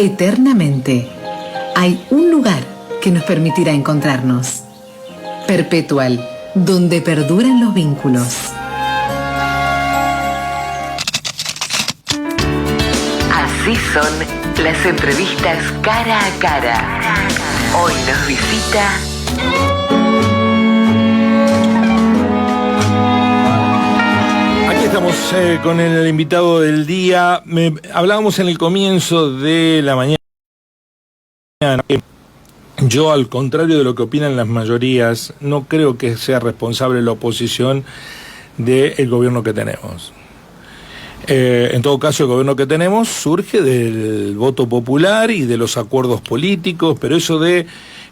eternamente. Hay un lugar que nos permitirá encontrarnos. Perpetual, donde perduran los vínculos. Así son las entrevistas cara a cara. Hoy nos visita... Estamos con el invitado del día. Hablábamos en el comienzo de la mañana. Yo, al contrario de lo que opinan las mayorías, no creo que sea responsable la oposición del gobierno que tenemos. En todo caso, el gobierno que tenemos surge del voto popular y de los acuerdos políticos, pero eso de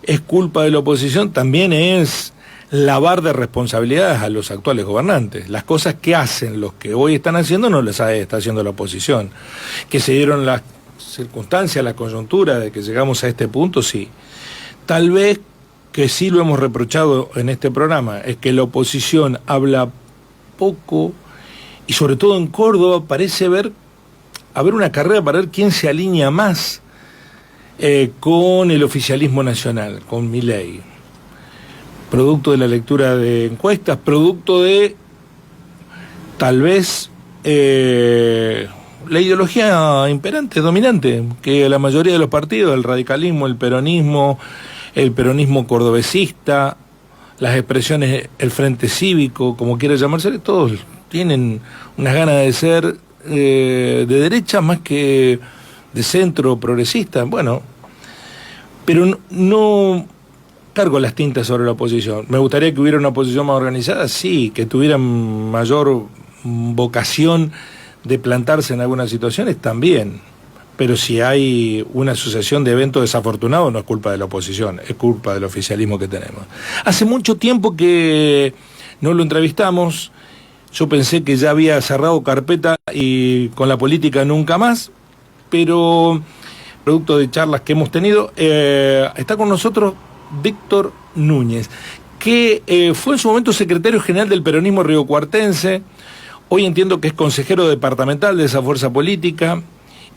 es culpa de la oposición también es lavar de responsabilidades a los actuales gobernantes. Las cosas que hacen los que hoy están haciendo no las está haciendo la oposición. Que se dieron las circunstancias, la coyuntura de que llegamos a este punto, sí. Tal vez que sí lo hemos reprochado en este programa, es que la oposición habla poco y sobre todo en Córdoba parece haber una carrera para ver quién se alinea más con el oficialismo nacional, con Milei. Producto de la lectura de encuestas, producto de, tal vez, la ideología imperante, dominante, que la mayoría de los partidos, el radicalismo, el peronismo cordobesista, las expresiones, el Frente Cívico, como quiera llamarse, todos tienen unas ganas de ser de derecha más que de centro progresista, bueno, pero no cargo las tintas sobre la oposición. Me gustaría que hubiera una oposición más organizada, sí, que tuvieran mayor vocación de plantarse en algunas situaciones, también. Pero si hay una sucesión de eventos desafortunados, no es culpa de la oposición, es culpa del oficialismo que tenemos. Hace mucho tiempo que no lo entrevistamos, yo pensé que ya había cerrado carpeta y con la política nunca más, pero producto de charlas que hemos tenido, está con nosotros Víctor Núñez, que fue en su momento secretario general del peronismo riocuartense, hoy entiendo que es consejero departamental de esa fuerza política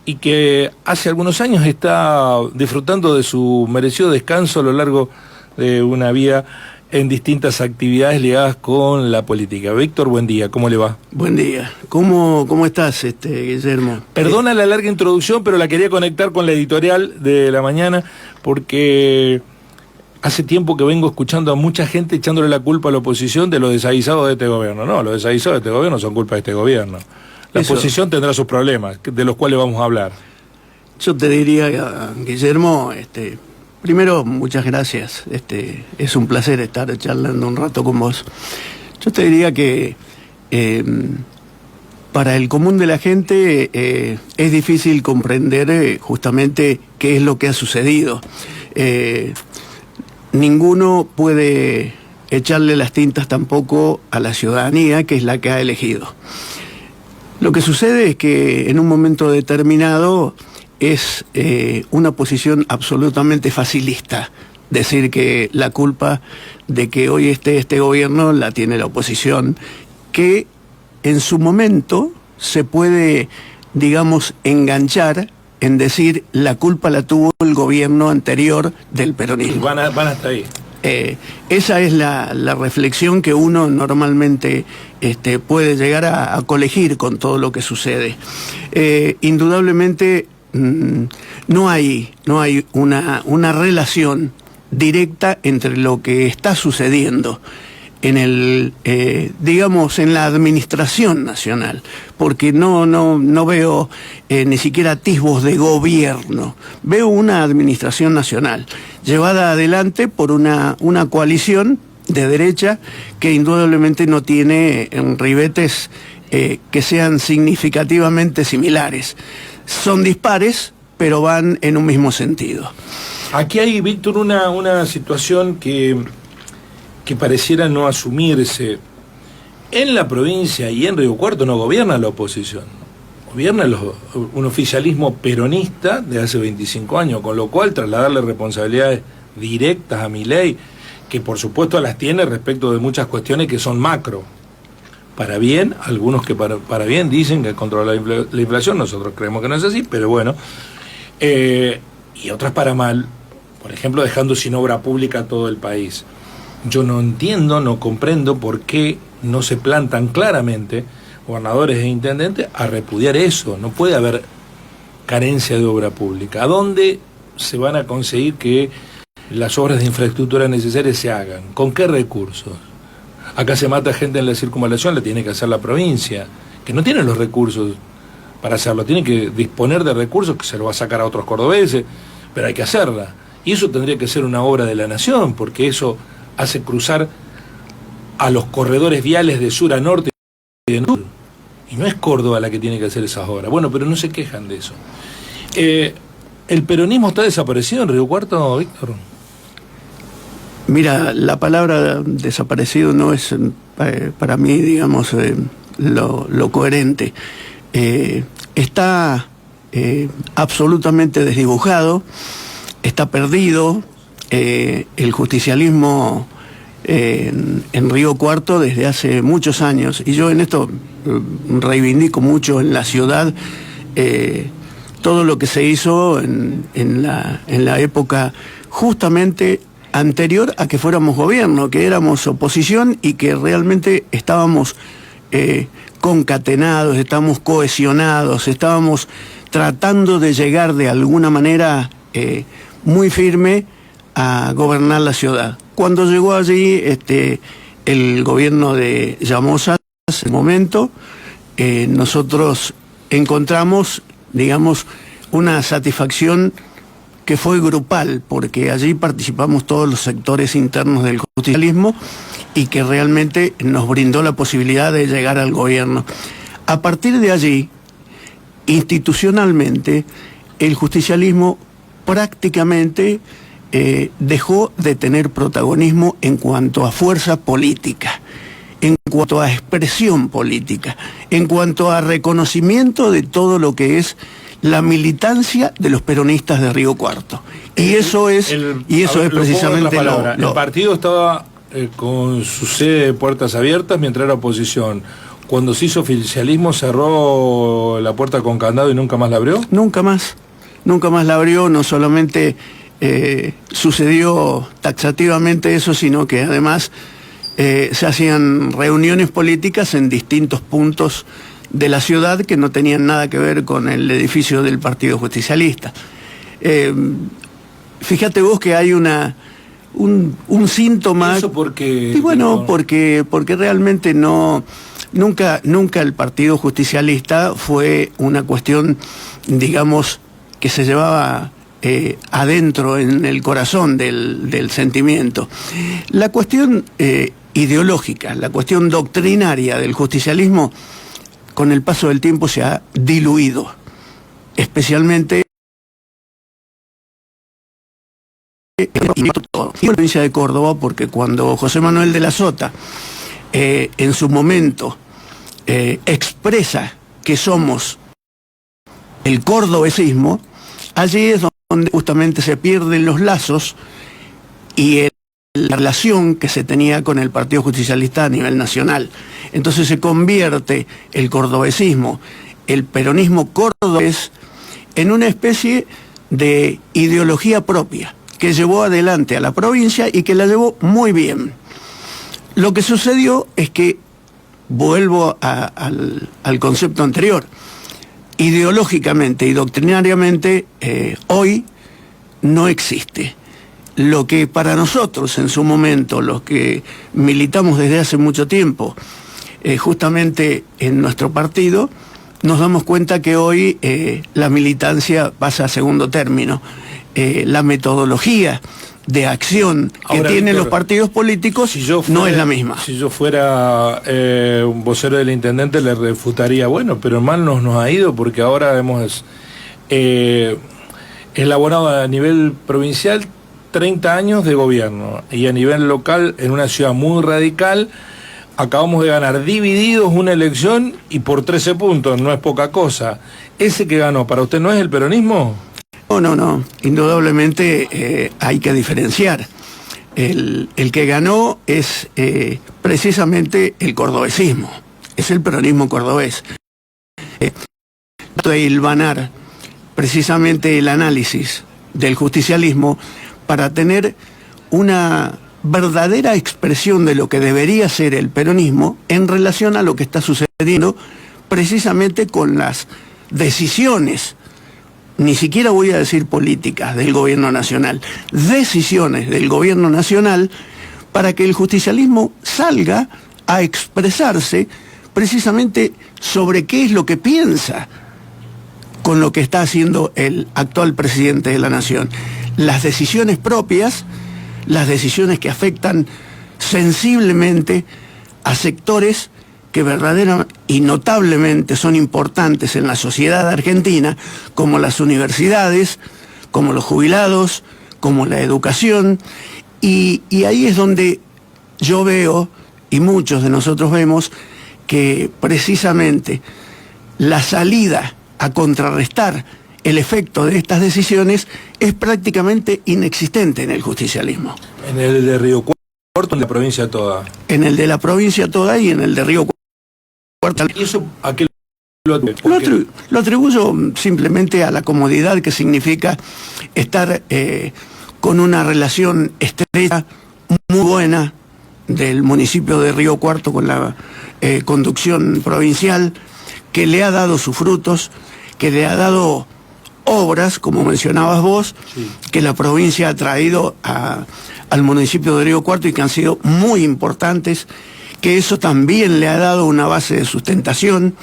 y que hace algunos años está disfrutando de su merecido descanso a lo largo de una vida en distintas actividades ligadas con la política. Víctor, buen día, ¿cómo le va? Buen día, ¿cómo estás, Guillermo? Perdona la larga introducción, pero la quería conectar con la editorial de la mañana porque hace tiempo que vengo escuchando a mucha gente echándole la culpa a la oposición de los desaguisados de este gobierno. No, los desaguisados de este gobierno son culpa de este gobierno. La oposición tendrá sus problemas, de los cuales vamos a hablar. Yo te diría, Guillermo, primero, muchas gracias. Es un placer estar charlando un rato con vos. Yo te diría que para el común de la gente es difícil comprender justamente qué es lo que ha sucedido. Ninguno puede echarle las tintas tampoco a la ciudadanía, que es la que ha elegido. Lo que sucede es que en un momento determinado es una posición absolutamente facilista decir que la culpa de que hoy esté este gobierno la tiene la oposición, que en su momento se puede, digamos, enganchar en decir la culpa la tuvo el gobierno anterior del peronismo. Van hasta ahí. Esa es la reflexión que uno normalmente puede llegar a colegir con todo lo que sucede. Indudablemente no hay una relación directa entre lo que está sucediendo en digamos, en la administración nacional, porque no veo ni siquiera atisbos de gobierno. Veo una administración nacional llevada adelante por una coalición de derecha que indudablemente no tiene ribetes que sean significativamente similares. Son dispares, pero van en un mismo sentido. Aquí hay, Víctor, una situación que pareciera no asumirse. En la provincia y en Río Cuarto no gobierna la oposición, gobierna un oficialismo peronista de hace 25 años, con lo cual trasladarle responsabilidades directas a Milei, que por supuesto las tiene respecto de muchas cuestiones que son macro. Para bien, algunos que para bien dicen que controla la inflación, nosotros creemos que no es así, pero bueno, y otras para mal, por ejemplo, dejando sin obra pública todo el país. Yo no entiendo, no comprendo por qué no se plantan claramente gobernadores e intendentes a repudiar eso. No puede haber carencia de obra pública. ¿A dónde se van a conseguir que las obras de infraestructura necesarias se hagan? ¿Con qué recursos? Acá se mata gente en la circunvalación, la tiene que hacer la provincia, que no tiene los recursos para hacerlo, tiene que disponer de recursos que se lo va a sacar a otros cordobeses, pero hay que hacerla. Y eso tendría que ser una obra de la nación, porque eso hace cruzar a los corredores viales de sur a norte y de norte. Y no es Córdoba la que tiene que hacer esas obras. Bueno, pero no se quejan de eso. ¿El peronismo está desaparecido en Río Cuarto, Víctor? Mira, la palabra desaparecido no es para mí, digamos, lo coherente. Está absolutamente desdibujado, está perdido. El justicialismo en Río Cuarto desde hace muchos años, y yo en esto reivindico mucho en la ciudad todo lo que se hizo en la época justamente anterior a que fuéramos gobierno, que éramos oposición y que realmente estábamos concatenados, estábamos cohesionados, estábamos tratando de llegar de alguna manera muy firme a gobernar la ciudad. Cuando llegó allí el gobierno de Llamosa, en ese momento, nosotros encontramos, digamos, una satisfacción que fue grupal, porque allí participamos todos los sectores internos del justicialismo y que realmente nos brindó la posibilidad de llegar al gobierno. A partir de allí, institucionalmente, el justicialismo prácticamente dejó de tener protagonismo en cuanto a fuerza política, en cuanto a expresión política, en cuanto a reconocimiento de todo lo que es la militancia de los peronistas de Río Cuarto. Y eso es precisamente el partido estaba con su sede de puertas abiertas mientras era oposición. Cuando se hizo oficialismo, cerró la puerta con candado y nunca más la abrió. Nunca más la abrió. No solamente sucedió taxativamente eso, sino que además se hacían reuniones políticas en distintos puntos de la ciudad que no tenían nada que ver con el edificio del Partido Justicialista. Fíjate vos que hay un síntoma. ¿Eso por qué? Y bueno, porque realmente nunca el Partido Justicialista fue una cuestión, digamos, que se llevaba adentro en el corazón del sentimiento. La cuestión ideológica, la cuestión doctrinaria del justicialismo, con el paso del tiempo se ha diluido, especialmente en la provincia de Córdoba, porque cuando José Manuel de la Sota en su momento expresa que somos el cordobesismo, allí es donde justamente se pierden los lazos y la relación que se tenía con el Partido Justicialista a nivel nacional. Entonces se convierte el cordobesismo, el peronismo cordobés, en una especie de ideología propia que llevó adelante a la provincia y que la llevó muy bien. Lo que sucedió es que, vuelvo al concepto anterior, ideológicamente y doctrinariamente hoy no existe. Lo que para nosotros en su momento, los que militamos desde hace mucho tiempo, justamente en nuestro partido, nos damos cuenta que hoy la militancia pasa a segundo término. La metodología de acción que ahora, tienen Víctor, los partidos políticos no es la misma. Si yo fuera un vocero del intendente le refutaría, bueno, pero mal nos ha ido porque ahora hemos elaborado a nivel provincial 30 años de gobierno y a nivel local, en una ciudad muy radical, acabamos de ganar divididos una elección y por 13 puntos, no es poca cosa. ¿Ese que ganó para usted no es el peronismo? No, indudablemente hay que diferenciar. El que ganó es precisamente el cordobesismo, es el peronismo cordobés. De hilvanar precisamente el análisis del justicialismo para tener una verdadera expresión de lo que debería ser el peronismo en relación a lo que está sucediendo precisamente con las decisiones, ni siquiera voy a decir políticas, del gobierno nacional, decisiones del gobierno nacional para que el justicialismo salga a expresarse precisamente sobre qué es lo que piensa con lo que está haciendo el actual presidente de la nación. Las decisiones propias, las decisiones que afectan sensiblemente a sectores que verdaderamente y notablemente son importantes en la sociedad argentina, como las universidades, como los jubilados, como la educación, y ahí es donde yo veo, y muchos de nosotros vemos, que precisamente la salida a contrarrestar el efecto de estas decisiones es prácticamente inexistente en el justicialismo. En el de Río Cuarto, en la provincia toda. En el de la provincia toda y en el de Río Cuarto. ¿Y eso a qué lo atribuyo simplemente a la comodidad que significa estar con una relación estrecha, muy buena, del municipio de Río Cuarto con la conducción provincial, que le ha dado sus frutos, que le ha dado obras, como mencionabas vos, sí, que la provincia ha traído al municipio de Río Cuarto y que han sido muy importantes, que eso también le ha dado una base de sustentación,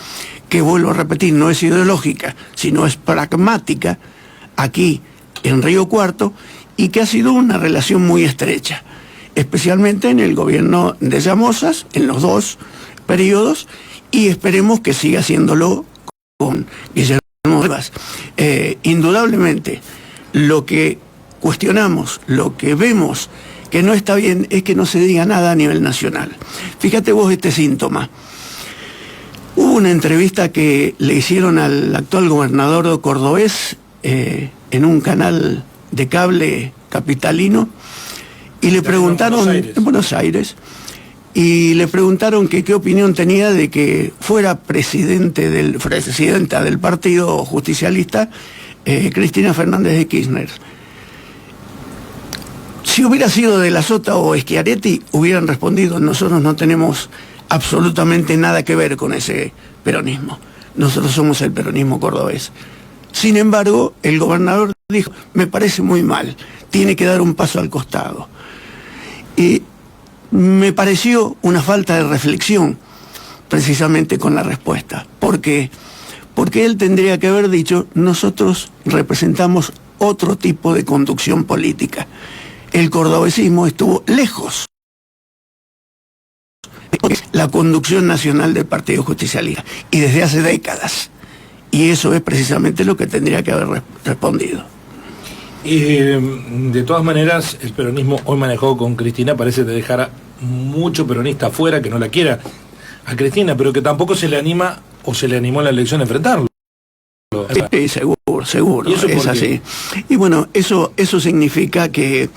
que vuelvo a repetir, no es ideológica, sino es pragmática, aquí en Río Cuarto, y que ha sido una relación muy estrecha, especialmente en el gobierno de Llamosas, en los dos periodos, y esperemos que siga haciéndolo con Guillermo Rivas. Indudablemente, lo que cuestionamos, lo que vemos que no está bien, es que no se diga nada a nivel nacional. Fíjate vos este síntoma. Hubo una entrevista que le hicieron al actual gobernador cordobés en un canal de cable capitalino, y le preguntaron, en Buenos Aires, y le preguntaron que qué opinión tenía de que fuera presidenta del partido justicialista Cristina Fernández de Kirchner. Si hubiera sido de la Sota o Schiaretti, hubieran respondido: nosotros no tenemos absolutamente nada que ver con ese peronismo, nosotros somos el peronismo cordobés. Sin embargo, el gobernador dijo: me parece muy mal, tiene que dar un paso al costado. Y me pareció una falta de reflexión precisamente con la respuesta. ¿Por qué? Porque él tendría que haber dicho: nosotros representamos otro tipo de conducción política. El cordobesismo estuvo lejos de la conducción nacional del Partido Justicialista, y desde hace décadas. Y eso es precisamente lo que tendría que haber respondido. Y de todas maneras, el peronismo hoy manejado con Cristina parece dejar a mucho peronista afuera que no la quiera a Cristina, pero que tampoco se le anima o se le animó en la elección a enfrentarlo. Sí, seguro, es así. Y bueno, eso significa que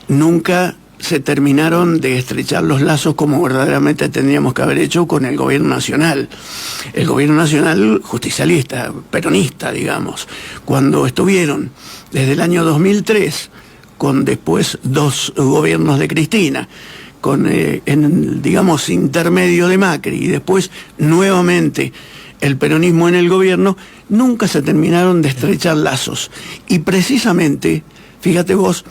nunca se terminaron de estrechar los lazos como verdaderamente tendríamos que haber hecho con el gobierno nacional. El gobierno nacional justicialista, peronista, digamos, cuando estuvieron desde el año 2003, con después dos gobiernos de Cristina, con digamos, intermedio de Macri, y después nuevamente el peronismo en el gobierno, nunca se terminaron de estrechar lazos. Y precisamente, fíjate vos,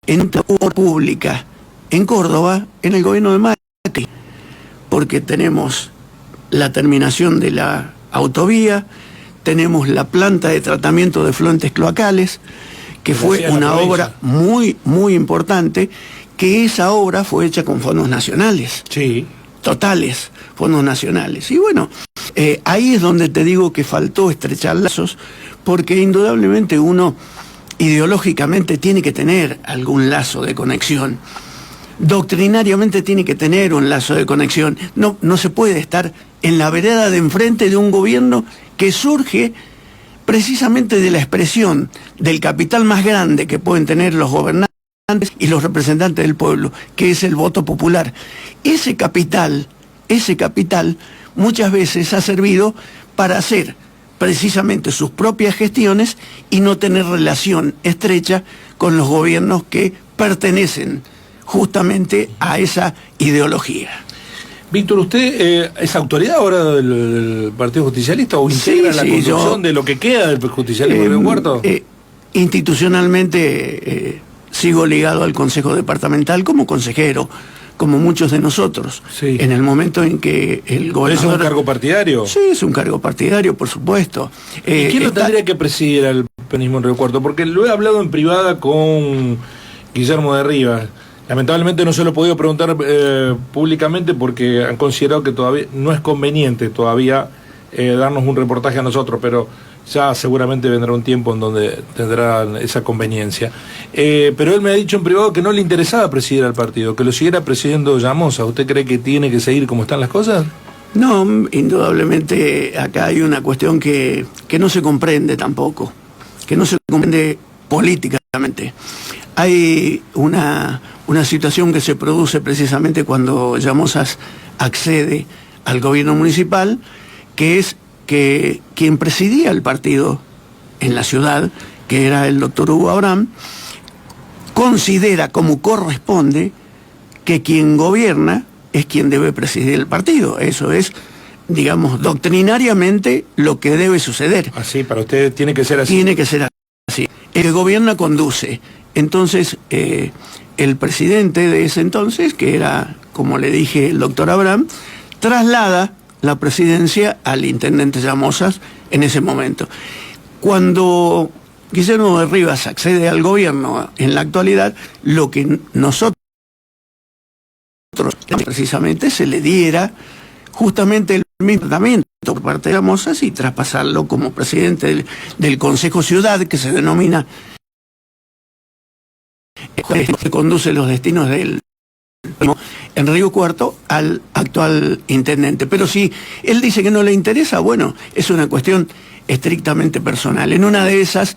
en la obra pública en Córdoba, en el gobierno de Macri, porque tenemos la terminación de la autovía, tenemos la planta de tratamiento de efluentes cloacales, que fue una obra muy, muy importante, que esa obra fue hecha con fondos nacionales. Sí. Totales, fondos nacionales. Y bueno, ahí es donde te digo que faltó estrechar lazos, porque indudablemente uno ideológicamente tiene que tener algún lazo de conexión. Doctrinariamente tiene que tener un lazo de conexión. No se puede estar en la vereda de enfrente de un gobierno que surge precisamente de la expresión del capital más grande que pueden tener los gobernantes y los representantes del pueblo, que es el voto popular. Ese capital muchas veces ha servido para hacer precisamente sus propias gestiones y no tener relación estrecha con los gobiernos que pertenecen justamente a esa ideología. Víctor, ¿usted es autoridad ahora del Partido Justicialista o integra la construcción de lo que queda del justicialismo de Río Cuarto? Institucionalmente sigo ligado al Consejo Departamental como consejero, como muchos de nosotros. Sí. En el momento en que el gobernador... ¿Es un cargo partidario? Sí, es un cargo partidario, por supuesto. ¿Y quién lo tendría que presidir al peronismo en Río Cuarto? Porque lo he hablado en privada con Guillermo de Rivas. Lamentablemente no se lo he podido preguntar públicamente porque han considerado que todavía no es conveniente todavía darnos un reportaje a nosotros, pero ya seguramente vendrá un tiempo en donde tendrán esa conveniencia. Pero él me ha dicho en privado que no le interesaba presidir al partido, que lo siguiera presidiendo Llamosa. ¿Usted cree que tiene que seguir como están las cosas? No, indudablemente acá hay una cuestión que no se comprende tampoco, que no se comprende políticamente. Hay una situación que se produce precisamente cuando Llamosas accede al gobierno municipal, que es que quien presidía el partido en la ciudad, que era el doctor Hugo Abraham, considera como corresponde que quien gobierna es quien debe presidir el partido. Eso es, digamos, doctrinariamente lo que debe suceder. Así, para usted tiene que ser así. Tiene que ser así. El que gobierna conduce. Entonces, el presidente de ese entonces, que era, como le dije, el doctor Abraham, traslada la presidencia al intendente Llamosas en ese momento. Cuando Guillermo de Rivas accede al gobierno en la actualidad, lo que nosotros precisamente se le diera justamente el mismo tratamiento por parte de Llamosas y traspasarlo como presidente del Consejo Ciudad, que se denomina, que conduce los destinos del en Río Cuarto, al actual intendente. Pero si él dice que no le interesa, bueno, es una cuestión estrictamente personal. En una de esas,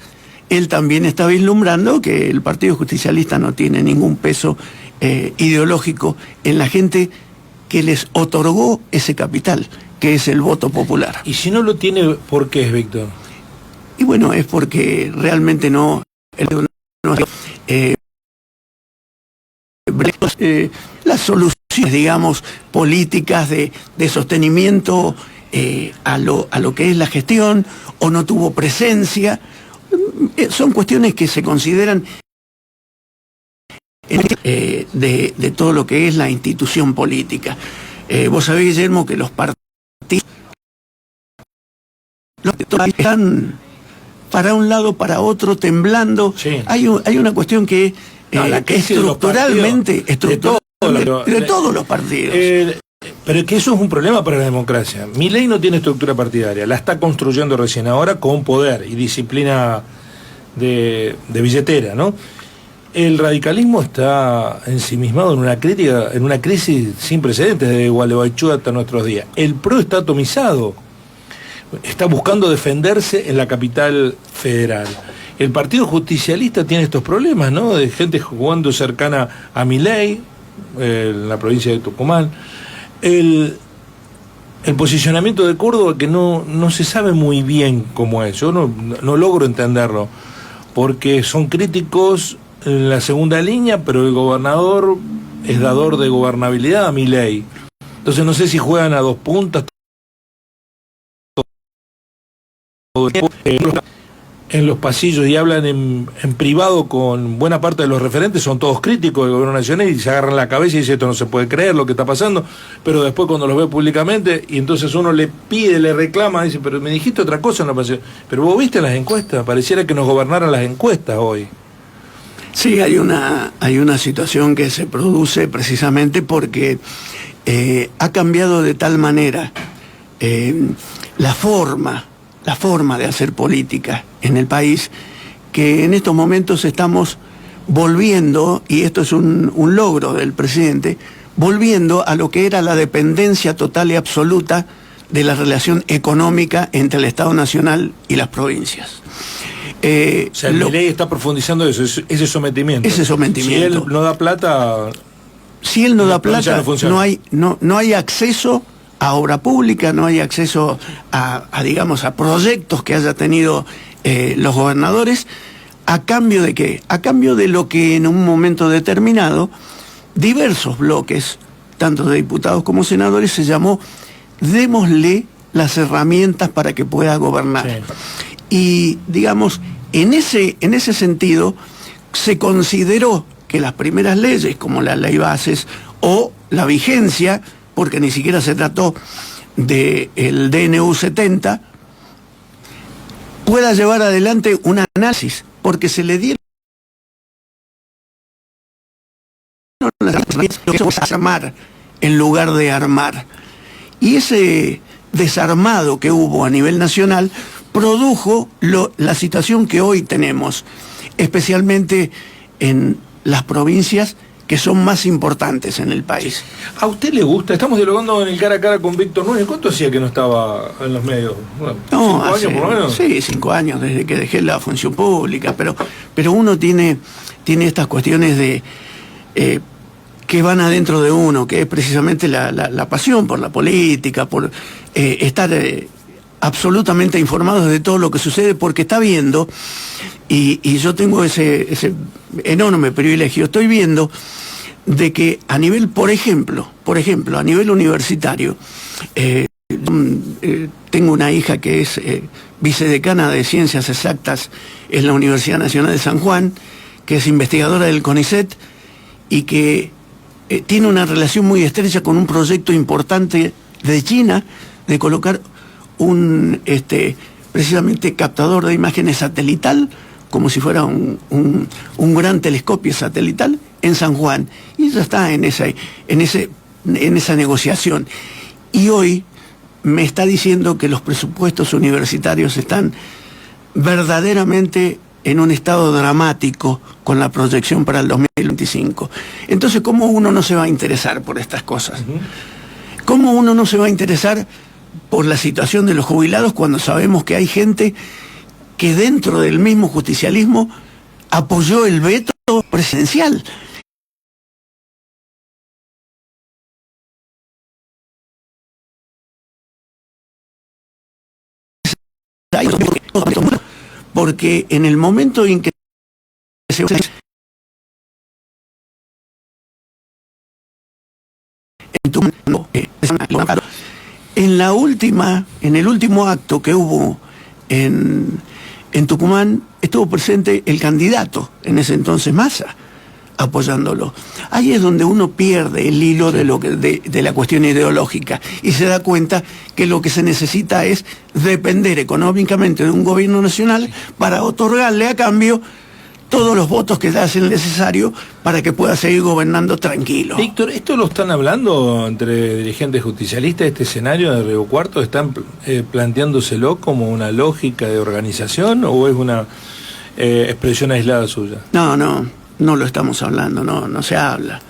él también está vislumbrando que el Partido Justicialista no tiene ningún peso ideológico en la gente que les otorgó ese capital, que es el voto popular. Y si no lo tiene, ¿por qué es, Víctor? Y bueno, es porque realmente las soluciones, digamos, políticas de sostenimiento a lo que es la gestión, o no tuvo presencia, son cuestiones que se consideran de todo lo que es la institución política. Vos sabés, Guillermo, que los partidos están para un lado, para otro, temblando. Sí. Hay una cuestión que la crisis estructuralmente, de todos los partidos. Pero es que eso es un problema para la democracia. Milei no tiene estructura partidaria, la está construyendo recién ahora con poder y disciplina de billetera, ¿no? El radicalismo está ensimismado en una crisis sin precedentes de Gualeguaychú hasta nuestros días. El PRO está atomizado, está buscando defenderse en la capital federal. El Partido Justicialista tiene estos problemas, ¿no? De gente jugando cercana a Milei, en la provincia de Tucumán. El posicionamiento de Córdoba, que no se sabe muy bien cómo es. Yo no logro entenderlo, porque son críticos en la segunda línea, pero el gobernador es dador de gobernabilidad a Milei. Entonces no sé si juegan a dos puntas en los pasillos y hablan en privado con buena parte de los referentes, son todos críticos del gobierno nacional y se agarran la cabeza y dicen esto no se puede creer lo que está pasando, pero después cuando los ve públicamente y entonces uno le pide, le reclama, dice, pero me dijiste otra cosa en la pasión, pero vos viste las encuestas, pareciera que nos gobernaran las encuestas hoy. Sí, hay una situación que se produce precisamente porque ha cambiado de tal manera la forma de hacer política en el país, que en estos momentos estamos volviendo, y esto es un logro del presidente, volviendo a lo que era la dependencia total y absoluta de la relación económica entre el Estado Nacional y las provincias. O sea, Milei está profundizando eso, ese sometimiento. Ese sometimiento. Si él no da plata... Si él no da plata, no hay acceso a obra pública, no hay acceso digamos, a proyectos que haya tenido los gobernadores. ¿A cambio de qué? A cambio de lo que en un momento determinado diversos bloques, tanto de diputados como senadores, se llamó démosle las herramientas para que pueda gobernar. Sí. Y, digamos, en ese sentido, se consideró que las primeras leyes, como la ley bases o la vigencia, porque ni siquiera se trató del DNU 70, pueda llevar adelante un análisis, porque se le dieron desarmar en lugar de armar. Y ese desarmado que hubo a nivel nacional produjo la situación que hoy tenemos, especialmente en las provincias que son más importantes en el país. ¿A usted le gusta? Estamos dialogando en el cara a cara con Víctor Núñez. ¿Cuánto hacía que no estaba en los medios? Bueno, no, 5 años por lo menos. Sí, 5 años desde que dejé la función pública, pero uno tiene estas cuestiones de que van adentro de uno, que es precisamente la pasión por la política, por estar absolutamente informados de todo lo que sucede, porque está viendo, y yo tengo ese enorme privilegio, estoy viendo de que a nivel, por ejemplo, a nivel universitario, tengo una hija que es vicedecana de Ciencias Exactas en la Universidad Nacional de San Juan, que es investigadora del CONICET, y que tiene una relación muy estrecha con un proyecto importante de China, de colocar un precisamente captador de imágenes satelital, como si fuera un gran telescopio satelital en San Juan. Y ella está en esa negociación. Y hoy me está diciendo que los presupuestos universitarios están verdaderamente en un estado dramático con la proyección para el 2025. Entonces, ¿cómo uno no se va a interesar por estas cosas? ¿Cómo uno no se va a interesar por la situación de los jubilados cuando sabemos que hay gente que dentro del mismo justicialismo apoyó el veto presidencial? Porque en el momento en que en el último acto que hubo en Tucumán, estuvo presente el candidato, en ese entonces Massa, apoyándolo. Ahí es donde uno pierde el hilo de la cuestión ideológica y se da cuenta que lo que se necesita es depender económicamente de un gobierno nacional para otorgarle a cambio todos los votos que le hacen necesario para que pueda seguir gobernando tranquilo. Víctor, ¿esto lo están hablando entre dirigentes justicialistas, este escenario de Río Cuarto? ¿Están planteándoselo como una lógica de organización o es una expresión aislada suya? No lo estamos hablando, no se habla.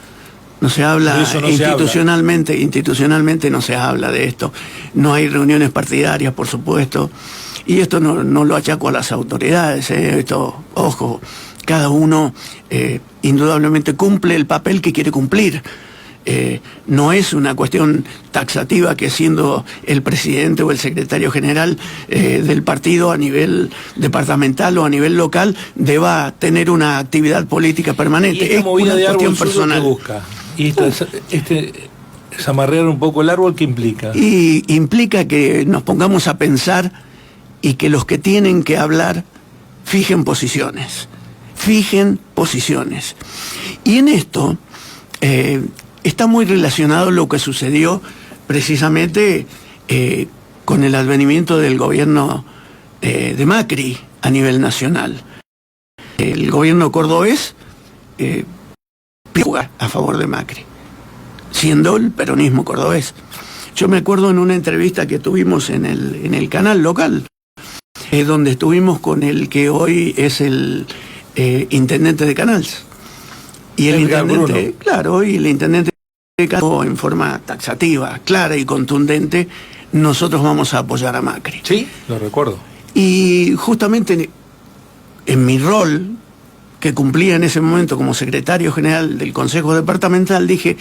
No se habla institucionalmente no se habla de esto. No hay reuniones partidarias, por supuesto. Y esto no lo achaco a las autoridades. Esto, ojo, cada uno indudablemente cumple el papel que quiere cumplir. No es una cuestión taxativa que siendo el presidente o el secretario general del partido a nivel departamental o a nivel local deba tener una actividad política permanente. Es una cuestión personal. ¿Qué busca? Y es amarrear un poco el árbol, ¿qué implica? Y implica que nos pongamos a pensar y que los que tienen que hablar fijen posiciones. Y en esto está muy relacionado lo que sucedió precisamente con el advenimiento del gobierno de Macri a nivel nacional. El gobierno cordobés a favor de Macri, siendo el peronismo cordobés. Yo me acuerdo en una entrevista que tuvimos en el canal local, donde estuvimos con el que hoy es el intendente de Canals. Y el intendente, claro, y el intendente en forma taxativa, clara y contundente, nosotros vamos a apoyar a Macri. Sí, lo recuerdo. Y justamente en mi rol, que cumplía en ese momento como secretario general del Consejo Departamental, dije,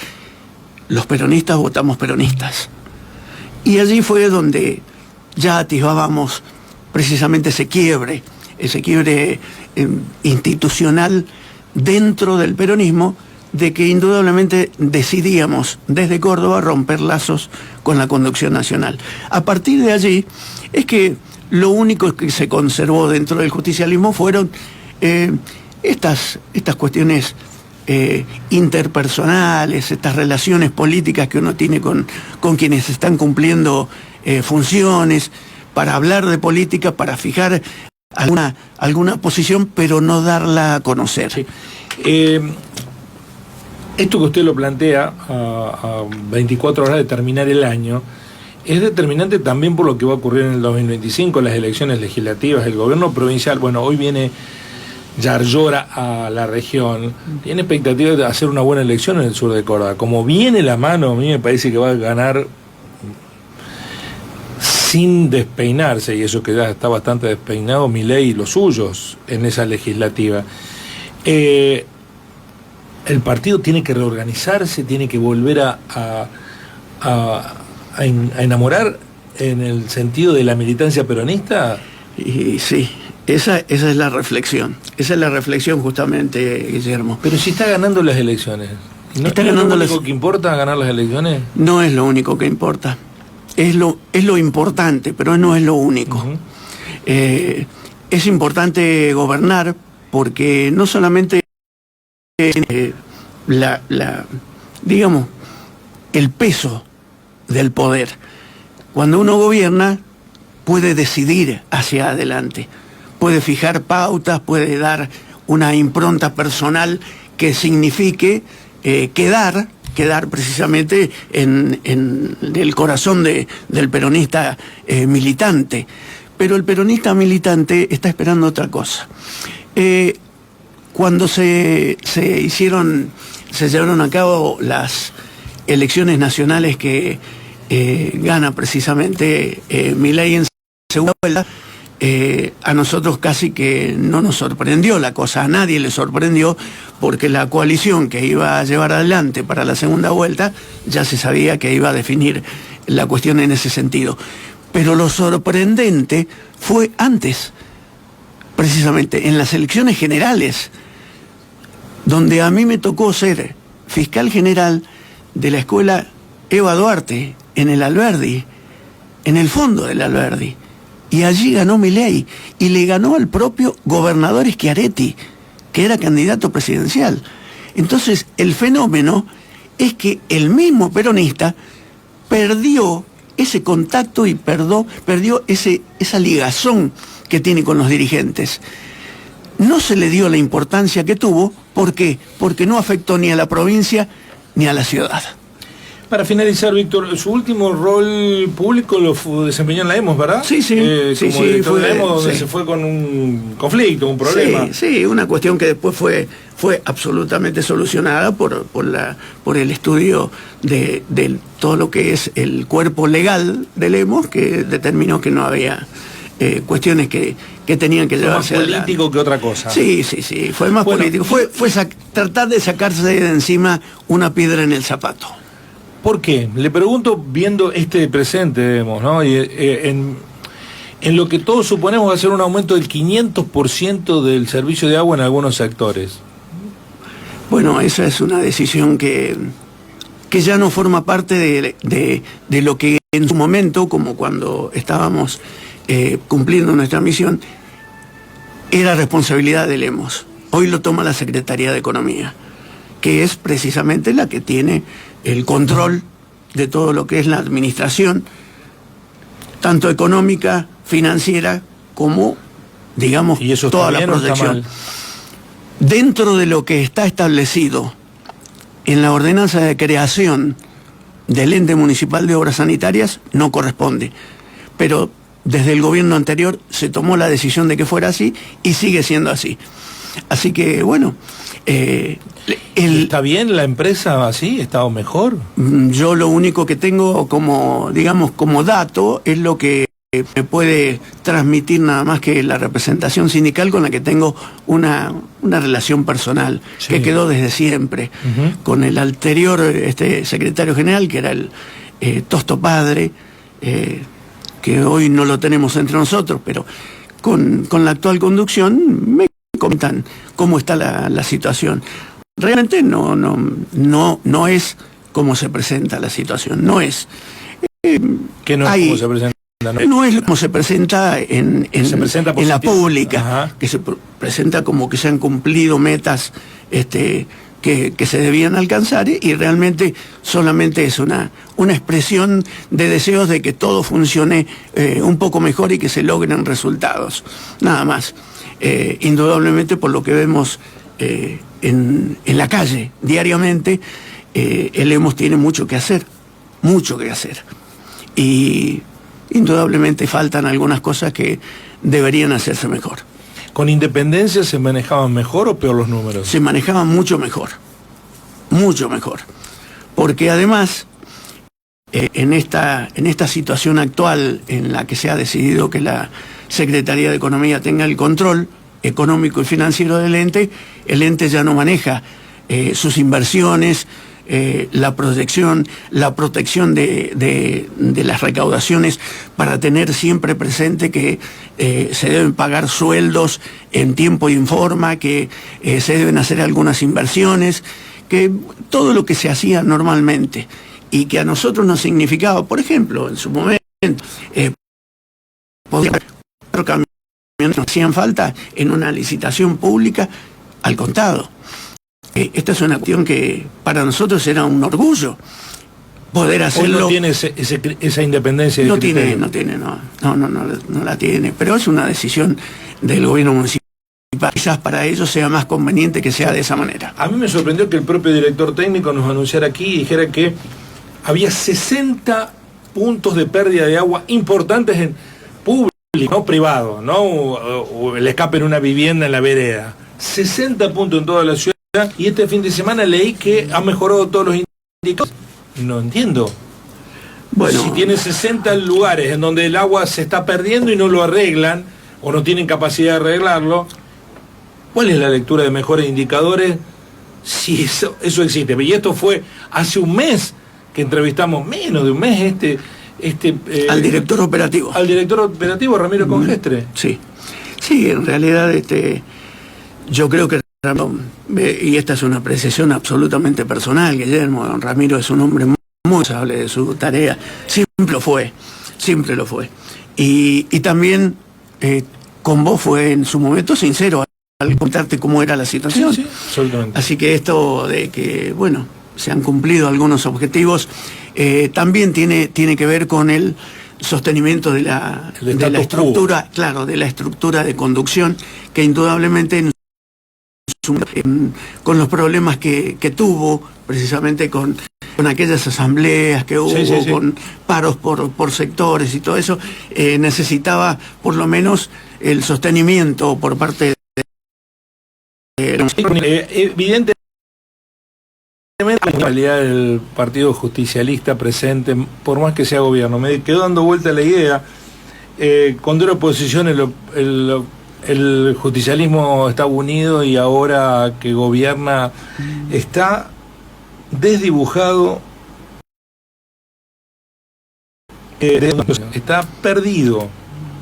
los peronistas votamos peronistas. Y allí fue donde ya atisbábamos precisamente ese quiebre institucional dentro del peronismo, de que indudablemente decidíamos desde Córdoba romper lazos con la conducción nacional. A partir de allí es que lo único que se conservó dentro del justicialismo fueron estas cuestiones interpersonales, estas relaciones políticas que uno tiene con quienes están cumpliendo funciones, para hablar de política, para fijar alguna posición, pero no darla a conocer. Sí. Esto que usted lo plantea a 24 horas de terminar el año es determinante también por lo que va a ocurrir en el 2025, las elecciones legislativas. El gobierno provincial, bueno, hoy viene Yarlora a la región, tiene expectativas de hacer una buena elección en el sur de Córdoba. Como viene la mano, a mí me parece que va a ganar sin despeinarse, y eso que ya está bastante despeinado, Milei y los suyos en esa legislativa. El partido tiene que reorganizarse, tiene que volver a enamorar en el sentido de la militancia peronista. Y sí, esa es la reflexión. Esa es la reflexión justamente, Guillermo. Pero si está ganando las elecciones, ¿no está es ganando lo único que importa ganar las elecciones? No es lo único que importa. Es lo importante, pero no es lo único. Uh-huh. Es importante gobernar porque no solamente digamos, el peso del poder. Cuando uno gobierna, puede decidir hacia adelante, puede fijar pautas, puede dar una impronta personal que signifique quedar precisamente en el corazón del peronista militante. Pero el peronista militante está esperando otra cosa. Cuando se llevaron a cabo las elecciones nacionales que gana precisamente Milei en segunda vuelta, a nosotros casi que no nos sorprendió la cosa, a nadie le sorprendió, porque la coalición que iba a llevar adelante para la segunda vuelta ya se sabía que iba a definir la cuestión en ese sentido. Pero lo sorprendente fue antes, precisamente en las elecciones generales, donde a mí me tocó ser fiscal general de la escuela Eva Duarte, en el Alberdi, en el fondo del Alberdi. Y allí ganó Milei, y le ganó al propio gobernador Schiaretti, que era candidato presidencial. Entonces, el fenómeno es que el mismo peronista perdió ese contacto y perdió esa ligazón que tiene con los dirigentes. No se le dio la importancia que tuvo. ¿Por qué? Porque no afectó ni a la provincia ni a la ciudad. Para finalizar, Víctor, su último rol público lo desempeñó en la EMOS, ¿verdad? Sí. Como director de la EMOS, donde sí. Se fue con un conflicto, un problema. Sí, una cuestión que después fue absolutamente solucionada por el estudio de todo lo que es el cuerpo legal del EMOS, que determinó que no había cuestiones que tenían que llevarse adelante. Más político que otra cosa. Sí, fue más político. Fue tratar de sacarse de encima una piedra en el zapato. ¿Por qué? Le pregunto viendo este presente, vemos, ¿no? Y, en lo que todos suponemos va a ser un aumento del 500% del servicio de agua en algunos sectores. Bueno, esa es una decisión que ya no forma parte de lo que en su momento, como cuando estábamos cumpliendo nuestra misión, era responsabilidad del EMOS. Hoy lo toma la Secretaría de Economía, que es precisamente la que tiene el control de todo lo que es la administración, tanto económica, financiera, como, digamos, ¿Y eso toda está bien la o está protección. mal? Dentro de lo que está establecido en la ordenanza de creación del ente municipal de obras sanitarias, no corresponde. Pero desde el gobierno anterior se tomó la decisión de que fuera así y sigue siendo así. Así que, bueno... ¿Está bien la empresa así? ¿Está mejor? Yo lo único que tengo como dato es lo que me puede transmitir nada más que la representación sindical, con la que tengo una relación personal, sí, que quedó desde siempre. Con el anterior secretario general, que era el Tosto Padre, que hoy no lo tenemos entre nosotros, pero con la actual conducción me comentan cómo está la situación. Realmente no es como se presenta la situación, no es. ¿Qué no es como se presenta? No es como se presenta en la pública. Ajá. Que se presenta como que se han cumplido metas que se debían alcanzar, y realmente solamente es una expresión de deseos de que todo funcione un poco mejor y que se logren resultados, nada más. Indudablemente, por lo que vemos en la calle diariamente, el Lemos tiene mucho que hacer, y indudablemente faltan algunas cosas que deberían hacerse mejor. ¿Con Independencia se manejaban mejor o peor los números? Se manejaban mucho mejor, porque además en esta situación actual en la que se ha decidido que la Secretaría de Economía tenga el control económico y financiero del ente, el ente ya no maneja sus inversiones, la protección de las recaudaciones, para tener siempre presente que se deben pagar sueldos en tiempo y en forma, que se deben hacer algunas inversiones, que todo lo que se hacía normalmente y que a nosotros nos significaba, por ejemplo, en su momento, poder camiones nos hacían falta en una licitación pública al contado. Esta es una cuestión que para nosotros era un orgullo poder hacerlo. Hoy no tiene esa independencia de criterio. No la tiene, pero es una decisión del gobierno municipal. Quizás para ellos sea más conveniente que sea de esa manera. A mí me sorprendió que el propio director técnico nos anunciara aquí y dijera que había 60 puntos de pérdida de agua importantes en público, no privado, no o el escape en una vivienda en la vereda. 60 puntos en toda la ciudad, y este fin de semana leí que ha mejorado todos los indicadores. No entiendo. Bueno, si tiene 60 lugares en donde el agua se está perdiendo y no lo arreglan, o no tienen capacidad de arreglarlo, ¿cuál es la lectura de mejores indicadores? Si eso existe. Y esto fue hace un mes que entrevistamos, menos de un mes, al director operativo. Al director operativo, Ramiro Congestre. Sí, en realidad yo creo que, y esta es una apreciación absolutamente personal, Guillermo, don Ramiro es un hombre muy responsable de su tarea, siempre lo fue. Y también con vos fue en su momento sincero al contarte cómo era la situación. Sí, absolutamente. Así que esto de que, bueno, se han cumplido algunos objetivos, también tiene que ver con el sostenimiento de la estructura, claro, de la estructura de conducción, que indudablemente con los problemas que tuvo, precisamente con aquellas asambleas que hubo, sí. con paros por sectores y todo eso, necesitaba por lo menos el sostenimiento por parte evidentemente la realidad del Partido Justicialista presente, por más que sea gobierno. Me quedó dando vuelta la idea, cuando era oposición el justicialismo estaba unido, y ahora que gobierna está desdibujado, está perdido,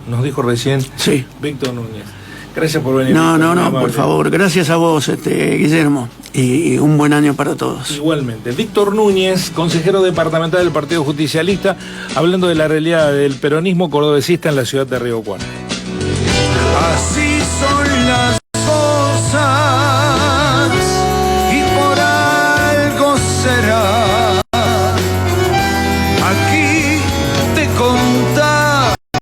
nos dijo recién Víctor Núñez. Gracias por venir. No, por favor, gracias a vos, Guillermo, y un buen año para todos. Igualmente. Víctor Núñez, consejero departamental del Partido Justicialista, hablando de la realidad del peronismo cordobesista en la ciudad de Río Cuarto. Así